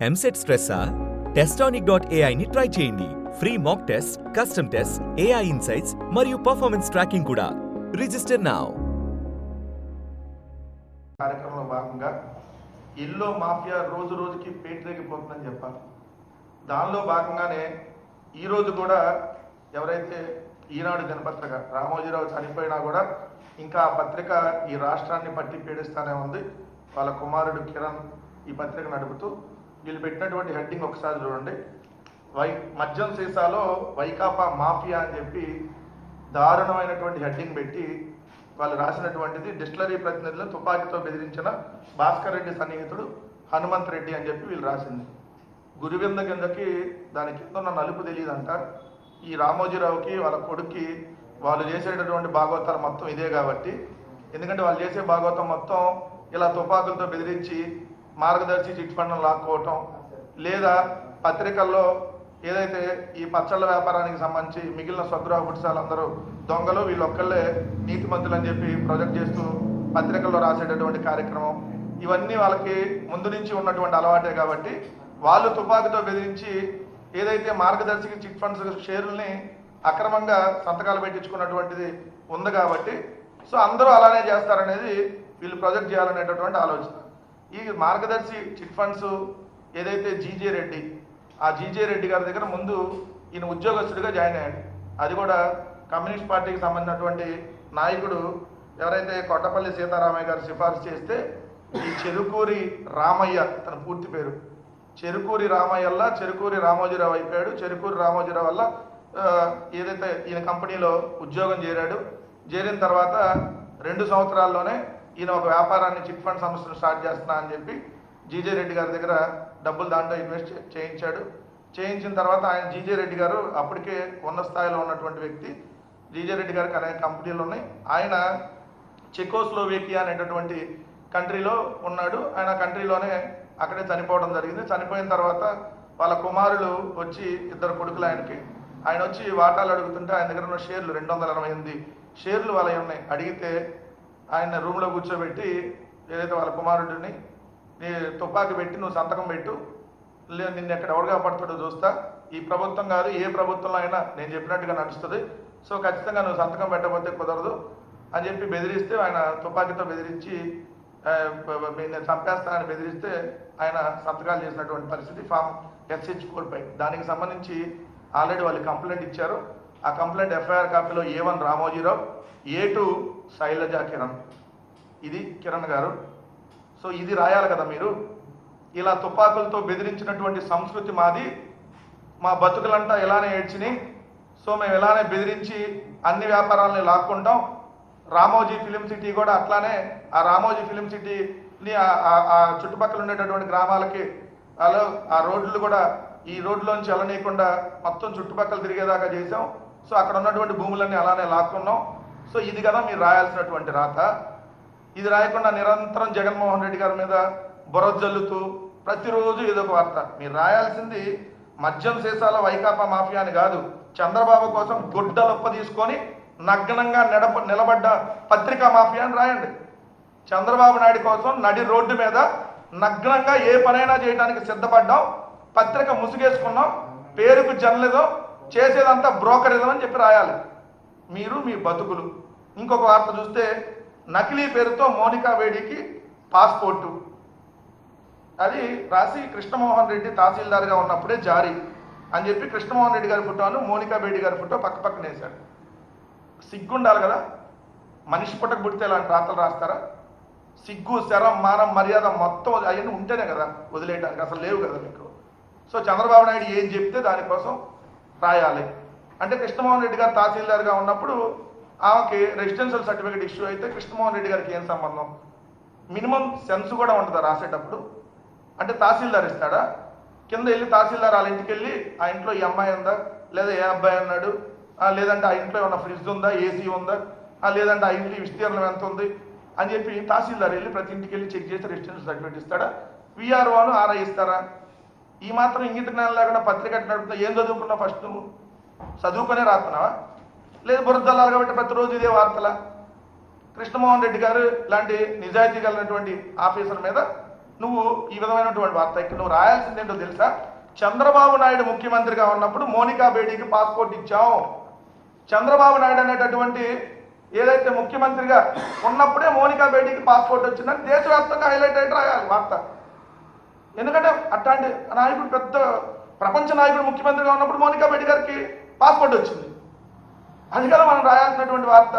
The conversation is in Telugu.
ఎంసెట్ స్ట్రెస్సా? టెస్టానిక్.ai ని ట్రై చేయండి. Free mock test, custom test, AI insights మరియు పర్ఫార్మెన్స్ ట్రాకింగ్ కూడా. Register now. కార్యక్రమంలో భాగంగా ఇల్లు మాఫియా రోజు రోజుకి పేటరేగిపోతుందని చెప్పాలి. దానిలో భాగంగానే ఈరోజు కూడా ఎవరైతే ఈనాడు దినపత్రిక రామోజీరావు చనిపోయినా కూడా ఇంకా ఆ పత్రిక ఈ రాష్ట్రాన్ని పట్టి పీడిస్తానే ఉంది. వాళ్ళ కుమారుడు కిరణ్ ఈ పత్రిక నడుపుతూ వీళ్ళు పెట్టినటువంటి హెడ్డింగ్ ఒకసారి చూడండి. మద్యం సీసాలో వైకాపా మాఫియా అని చెప్పి దారుణమైనటువంటి హెడ్డింగ్ పెట్టి వాళ్ళు రాసినటువంటిది డిస్టిలరీ ప్రతినిధులను తుపాకీతో బెదిరించిన భాస్కర్ రెడ్డి సన్నిహితుడు హనుమంత్ రెడ్డి అని చెప్పి వీళ్ళు రాసింది. గురువింద కిందకి దాని కింద ఉన్న నలుపు తెలియదంట. ఈ రామోజీరావుకి వాళ్ళ కొడుక్కి వాళ్ళు చేసేటటువంటి భాగవతాలు మొత్తం ఇదే కాబట్టి, ఎందుకంటే వాళ్ళు చేసే భాగవతం మొత్తం ఇలా తుపాకులతో బెదిరించి మార్గదర్శి చిట్ ఫండ్ను లాక్కోవటం, లేదా పత్రికల్లో ఏదైతే ఈ పచ్చళ్ళ వ్యాపారానికి సంబంధించి మిగిలిన స్వగృహ పుట్సాలందరూ దొంగలు, వీళ్ళొక్కళ్ళే నీతిమంతులు అని చెప్పి ప్రొజెక్ట్ చేస్తూ పత్రికల్లో రాసేటటువంటి కార్యక్రమం, ఇవన్నీ వాళ్ళకి ముందు నుంచి ఉన్నటువంటి అలవాటే కాబట్టి వాళ్ళు తుపాకుతో బెదిరించి ఏదైతే మార్గదర్శికి చిట్ ఫండ్స్ షేర్లని అక్రమంగా సంతకాలు పెట్టించుకున్నటువంటిది ఉంది కాబట్టి సో అందరూ అలానే చేస్తారనేది వీళ్ళు ప్రొజెక్ట్ చేయాలనేటటువంటి ఆలోచన. ఈ మార్గదర్శి చిట్ ఫండ్స్ ఏదైతే జీజే రెడ్డి, ఆ జీజే రెడ్డి గారి దగ్గర ముందు ఈయన ఉద్యోగస్తుడిగా జాయిన్ అయ్యాడు. అది కూడా కమ్యూనిస్ట్ పార్టీకి సంబంధించినటువంటి నాయకుడు ఎవరైతే కొట్టపల్లి సీతారామయ్య గారు సిఫార్సు చేస్తే ఈ చెరుకూరి రామయ్య, తన పూర్తి పేరు చెరుకూరి రామయ్యల్లా చెరుకూరి రామోజీరావు అయిపోయాడు. చెరుకూరి రామోజీరావు వల్ల ఏదైతే ఈయన కంపెనీలో ఉద్యోగం చేరాడు. చేరిన తర్వాత 2 సంవత్సరాల్లోనే ఈయన ఒక వ్యాపారాన్ని చిట్ ఫండ్ సంస్థను స్టార్ట్ చేస్తున్నా అని చెప్పి జీజే రెడ్డి గారి దగ్గర డబ్బులు దాంట్లో ఇన్వెస్ట్ చేయించాడు. చేయించిన తర్వాత ఆయన జీజే రెడ్డి గారు అప్పటికే ఉన్న స్థాయిలో ఉన్నటువంటి వ్యక్తి. జీజే రెడ్డి గారికి అనేక కంపెనీలు ఉన్నాయి. ఆయన చెకోస్లోవేకియా అనేటటువంటి కంట్రీలో ఉన్నాడు. ఆయన కంట్రీలోనే అక్కడే చనిపోవడం జరిగింది. చనిపోయిన తర్వాత వాళ్ళ కుమారులు వచ్చి 2 కొడుకులు ఆయన వచ్చి వాటాలు అడుగుతుంటే ఆయన దగ్గర ఉన్న షేర్లు 228 షేర్లు వాళ్ళవి ఉన్నాయి. అడిగితే ఆయన రూమ్లో కూర్చోబెట్టి ఏదైతే వాళ్ళ కుమారుడిని తుపాకి పెట్టి నువ్వు సంతకం పెట్టు, లేదు నిన్ను ఎక్కడ ఎవరుగా పడతాడో చూస్తా, ఈ ప్రభుత్వం కాదు ఏ ప్రభుత్వంలో అయినా నేను చెప్పినట్టుగా నడుస్తుంది, సో ఖచ్చితంగా నువ్వు సంతకం పెట్టకపోతే కుదరదు అని చెప్పి బెదిరిస్తే ఆయన తుపాకీతో బెదిరించి నేను చంపేస్తానని బెదిరిస్తే ఆయన సంతకాలు చేసినటువంటి పరిస్థితి ఫామ్ SH కోడ్పై. దానికి సంబంధించి ఆల్రెడీ వాళ్ళు కంప్లైంట్ ఇచ్చారు. ఆ complaint FIR కాపీలో A1 Ramoji Rao, A2 Shailaja Kiran, ఇది కిరణ్ గారు. సో ఇది రాయాలి కదా మీరు. ఇలా తుపాకులతో బెదిరించినటువంటి సంస్కృతి మాది, మా బతుకులంతా ఎలానే ఏడ్చినాయి, సో మేము ఎలానే బెదిరించి అన్ని వ్యాపారాలని లాక్కుంటాం. రామోజీ ఫిలిం సిటీ కూడా అట్లానే, ఆ రామోజీ ఫిలిం సిటీని ఆ చుట్టుపక్కల ఉండేటటువంటి గ్రామాలకి ఆ రోడ్లు కూడా ఈ రోడ్లోంచి వెళ్ళనీయకుండా మొత్తం చుట్టుపక్కల తిరిగేదాకా చేసాం. సో అక్కడ ఉన్నటువంటి భూములన్నీ అలానే లాక్కున్నాం. సో ఇది కదా మీరు రాయాల్సినటువంటి రాత. ఇది రాయకుండా నిరంతరం జగన్మోహన్ రెడ్డి గారి మీద బురద జల్లుతూ ప్రతిరోజు ఏదో ఒక వార్త. మీరు రాయాల్సింది మద్యం సీసాల వైకాపా మాఫియా అని కాదు, చంద్రబాబు కోసం గుడ్డలొప్ప తీసుకొని నగ్నంగా నిలబడ్డ పత్రికా మాఫియా అని రాయండి. చంద్రబాబు నాయుడు కోసం నడి రోడ్డు మీద నగ్నంగా ఏ పనైనా చేయడానికి సిద్ధపడ్డాం, పత్రిక ముసుగేసుకున్నాం, పేరుకు జర్నలిజం, చేసేదంతా బ్రోకరిజం అని చెప్పి రాయాలి. మీరు మీ బతుకులు. ఇంకొక వార్త చూస్తే నకిలీ పేరుతో మోనికా బేడికి పాస్పోర్టు, అది రాసి కృష్ణమోహన్ రెడ్డి తహసీల్దార్గా ఉన్నప్పుడే జారీ అని చెప్పి కృష్ణమోహన్ రెడ్డి గారి ఫోటోను మోనికా బేడి గారి ఫోటో పక్క పక్కన వేశాడు. సిగ్గుండాలి కదా, మనిషి పుట్టక పుడితే ఇలాంటి రాతలు రాస్తారా? సిగ్గు, శరం, మానం, మర్యాద మొత్తం అవన్నీ ఉంటేనే కదా వదిలేయడానికి, అసలు లేవు కదా మీకు. సో చంద్రబాబు నాయుడు ఏం చెప్తే దానికోసం రాయాలి. అంటే కృష్ణమోహన్ రెడ్డి గారు తహసీల్దార్గా ఉన్నప్పుడు ఆమెకి రెసిడెన్షియల్ సర్టిఫికేట్ ఇష్యూ అయితే కృష్ణమోహన్ రెడ్డి గారికి ఏం సంబంధం? మినిమం సెన్స్ కూడా ఉంటుందా రాసేటప్పుడు? అంటే తహసీల్దార్ ఇస్తాడా? కింద వెళ్ళి తహసీల్దార్ వాళ్ళ ఇంటికి వెళ్ళి ఆ ఇంట్లో ఈ అమ్మాయి ఉందా, లేదా ఏ అబ్బాయి ఉన్నాడు, లేదంటే ఆ ఇంట్లో ఏమన్నా ఫ్రిడ్జ్ ఉందా, AC ఉందా, లేదంటే ఆ ఇంట్లో విస్తీర్ణం ఎంత ఉంది అని చెప్పి తహసీల్దార్ వెళ్ళి ప్రతి ఇంటికి వెళ్ళి చెక్ చేసి రెసిడెన్షియల్ సర్టిఫికేట్ ఇస్తాడా? VROను RI ఇస్తారా? ఈ మాత్రం ఇంగిత జ్ఞానం లేకుండా పత్రిక నడుపుతా. ఏం చదువుకున్నావు? ఫస్ట్ నువ్వు చదువుకునే రాస్తున్నావా? లేదు బురదల్లాలి కాబట్టి ప్రతిరోజు ఇదే వార్తల. కృష్ణమోహన్ రెడ్డి గారు లాంటి నిజాయితీ కలిగినటువంటి ఆఫీసర్ మీద నువ్వు ఈ విధమైనటువంటి వార్త ఇక్కడ నువ్వు రాయాల్సింది ఏంటో తెలుసా? చంద్రబాబు నాయుడు ముఖ్యమంత్రిగా ఉన్నప్పుడు మోనికా బేడీకి పాస్పోర్ట్ ఇచ్చాం. చంద్రబాబు నాయుడు అనేటటువంటి ఏదైతే ముఖ్యమంత్రిగా ఉన్నప్పుడే మోనికా బేడీకి పాస్పోర్ట్ వచ్చిందని దేశవ్యాప్తంగా హైలైట్ అయితే రాయాలి వార్త. ఎందుకంటే అట్లాంటి నాయకుడు, పెద్ద ప్రపంచ నాయకుడు ముఖ్యమంత్రిగా ఉన్నప్పుడు మోనికా బేడీ గారికి పాస్పోర్ట్ వచ్చింది. అది కదా మనం రాయాల్సినటువంటి వార్త.